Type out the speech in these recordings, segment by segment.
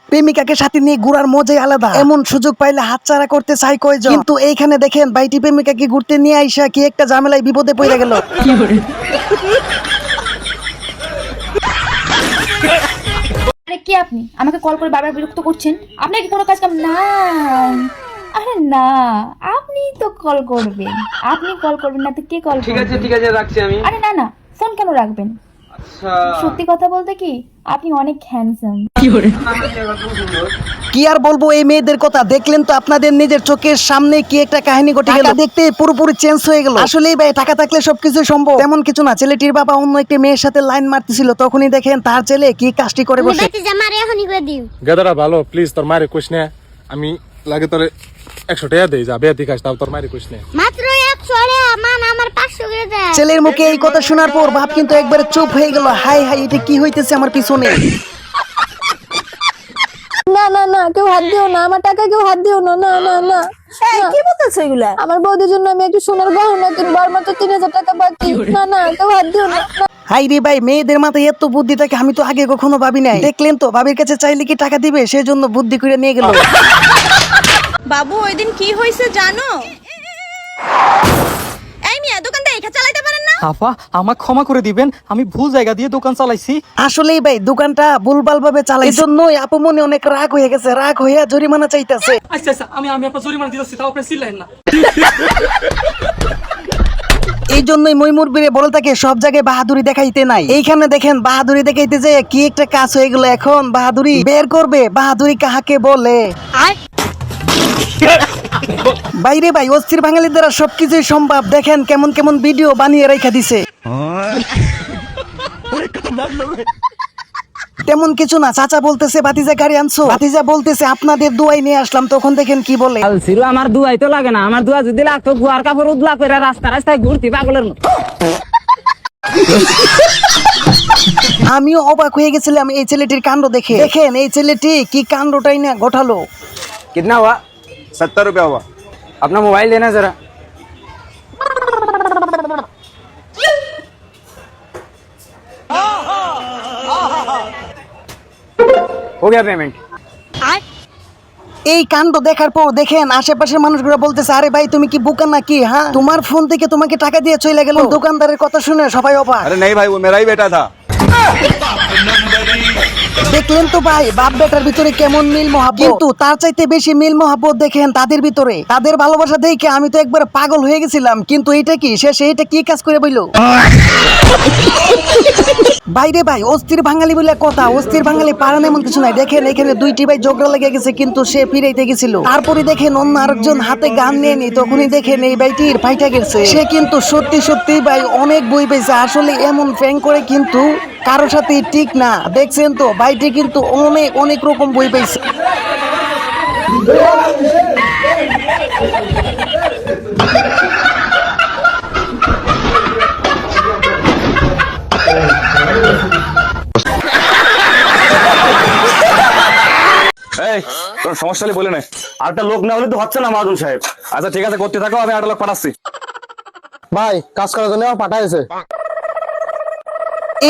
প্রেমিকাকে সাথে নিয়ে ঘুরার মজাই আলাদা। এমন সুযোগ পাইলে হাতছাড়া করতে চাই কয়জন, কিন্তু এইখানে দেখেন বাইটি প্রেমিকাকে ঘুরতে নিয়ে আইসা কি একটা ঝামেলায় বিপদে পড়ে গেল। আরে কে আপনি? আমাকে কল করে বারবার বিরক্ত করছেন। আপনার কি কোনো কাজ কাম না? আরে না, আপনি তো কল করবেন। আপনি কল করবেন না তো কে কল করবে? ঠিক আছে রাখছি আমি। আরে না না, ফোন কেন রাখবেন? আচ্ছা সত্যি কথা বলতে কি আপনি অনেক হ্যান্ডসাম। কি আর বলবো এই মেয়েদের কথা, দেখলেন তো আপনাদের নিজের চোখের সামনে কি একটা কাহিনী ঘটে গেল। দেখতে পুরোপুরি চেঞ্জ হয়ে গেল। আসলেই ভাই টাকা থাকলে সবকিছু সম্ভব, তেমন কিছু না। ছেলেটির বাবা অন্য একটি মেয়ের সাথে লাইন মারতেছিল, তখনই দেখেন তার ছেলে কি কাজটি করে বসে। গেদারা ভালো, প্লিজ তোর মায়ের কোশ নে, আমি লাগে তোরে 100 টাকা দেই, যা বেয়াতি খাস, তাও তোর মায়ের কোশ নে। মাত্র 100 টাকা মান আমার 500 করে দেয়। ছেলের মুখে এই কথা শোনার পর বাপ কিন্তু একবারে চুপ হয়ে গেল। হাই হাই, এটা কি হইতেছে আমার পিছনে। না না না, কেউ হাত দিও না, আমার টাকা কেউ হাত দিও না। না না না, কি বলতেছে এগুলা? আমার বউদের জন্য আমি একটু সোনার গহনা কিনবো, আর মাত্র 3000 টাকা বাকি। না না, কেউ হাত দিও না। হাই রে ভাই, মেয়েদের মাথায় এত বুদ্ধি থাকে আমি তো আগে কখনো ভাবি নাই। দেখলেন তো বাবির কাছে চাইলে কি টাকা দিবে, সেজন্য বুদ্ধি করে নিয়ে গেল। বাবু ওই দিন কি হয়েছে জানো? এই মিয়া দোকানটা একা চালাইতে পারেন না? আপা আমাকে ক্ষমা করে দিবেন, আমি ভুল জায়গা দিয়ে দোকান চালাইছি। আসলেই ভাই দোকানটা ভুলভাল ভাবে চালাই, এজন্যই আপু মনে অনেক রাগ হয়ে গেছে। রাগ হইয়া জরিমানা চাইতেছে। আচ্ছা আচ্ছা, আমি আপনার জরিমানা দিতেছি, তাও আপনি চিল্লাইন না। এই জন্যই মইমুরবিরে বলে থাকে সব জায়গায় বাহাদুরি দেখাইতে নাই। এইখানে দেখেন বাহাদুরি দেখাইতে যে কি একটা কাজ হয়ে গেল। এখন বাহাদুরি বের করবে, বাহাদুরি কাহাকে বলে। বাইরে ভাই অস্থির বাঙালির দ্বারা সবকিছুই সম্ভব। দেখেন কেমন কেমন ভিডিও বানিয়ে রেখে দিছে। তেমন কিছু না, চাচা বলতেছে ভাতিজা গাড়ি আনছো, ভাতিজা বলতেছে আপনাদের দুয়াই নিয়ে আসলাম। তখন দেখেন কি বলে। আমার দুয়াই তো লাগে না, আমার দুয়া যদি লাগতো গুয়ার কাপড় উদলা করে রাস্তা রাস্তায় ঘুরতি পাগলের মতো। আমিও অবাক হয়ে গেছিলাম এই ছেলেটির কাণ্ড দেখে। দেখেন এই ছেলেটি কি কাণ্ডটাই না ঘটালো। कितना हुआ? 70 रुपया हुआ। अपना मोबाइल देना जरा। हो गया पेमेंट। এই কাণ্ড দেখার পর দেখেন আশেপাশের মানুষগুলো বলতেছে আরে ভাই তুমি কি বোকা নাকি, হ্যাঁ তোমার ফোন থেকে তোমাকে টাকা দিয়ে চলে গেল। দোকানদারের কথা শুনে সবাই অবাক। अरे नहीं भाई, वो मेरा ही बेटा था। দেখলেন তো ভাই বাপ বেটার ভিতরে কেমন মিল মহাব্বত, কিন্তু তার চাইতে বেশি মিল মহাব্বত দেখেন তাদের ভিতরে। তাদের ভালোবাসা দেখে আমি তো একবার পাগল হয়ে গেছিলাম। কিন্তু এটা কি শেষে এটা কি কাজ করে বইল। বাইরে ভাই অস্থির বাঙালি বলে কথা, অস্থির বাঙালি পারেন এমন কিছু নাই। দেখেন এখানে দুইটি ভাই ঝগড়া লেগে গেছে, কিন্তু সে ফিরাইতে গেছিল। তারপরে দেখেন অন্য আরেকজন হাতে গান নিয়ে নি, তখনই দেখেন এই ভাইটির ফাইটা গেছে। সে কিন্তু সত্যি সত্যি ভাই অনেক বই পেয়েছে। আসলে এমন ফ্যাং করে কিন্তু কারোর সাথে ঠিক না। দেখছেন তো ভাইটি কিন্তু অনেক অনেক রকম বই পেয়েছে। তোর সমস্যা হলে বলে না। আরেকটা লোক না হলে তো হচ্ছে না মাদুল সাহেব। আচ্ছা ঠিক আছে, করতে থাকো, আমি আরেকটা লোক পাঠাচ্ছি। ভাই কাজ করার জন্য আমার পাঠাইছে।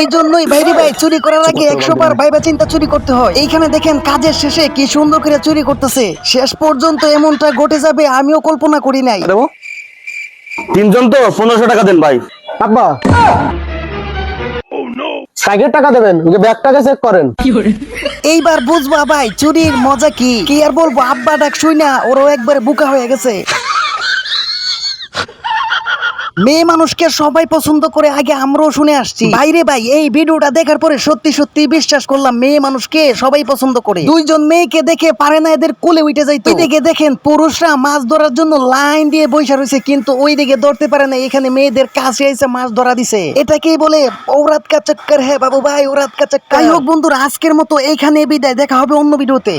এই জন্যই বাইরে ভাই চুরি করার আগে 100 বার ভাইবা চিন্তা চুরি করতে হয়। এইখানে দেখেন কাজের শেষে কি সুন্দর করে চুরি করতেছে। শেষ পর্যন্ত এমনটা ঘটে যাবে আমিও কল্পনা করি নাই। তিনজন তো 1500 টাকা দেন ভাই। আব্বা টাইগের টাকা দেবেন, ওকে ব্যাগটাকে চেক করেন। এইবার বুঝবা ভাই চুরির মজা কি। কি আর বলবো, আব্বা ডাক শুই না ওরাও একবারে বুকা হয়ে গেছে। মেয়ে মানুষকে সবাই পছন্দ করে, আগে আমরাও শুনে আসছি। বাইরে ভাই এই ভিডিওটা দেখার পরে সত্যি সত্যি বিশ্বাস করলাম মেয়ে মানুষকে সবাই পছন্দ করে। দুইজন মেয়েকে দেখে পারে না এদের কোলে উঠে যাইতো। এদিকে দেখেন পুরুষরা মাছ ধরার জন্য লাইন দিয়ে বসে রয়েছে, কিন্তু ওই দিকে ধরতে পারে না। এখানে মেয়েদের কাছে এসে মাছ ধরা দিছে। এটাকেই বলে ঔরাত কা চক্কর হ্যাঁ বাবু ভাই, ঔরাত কা চক্কর। যাই হোক বন্ধুরা, আজকের মতো এইখানে বিদায়। দেখা হবে অন্য ভিডিওতে।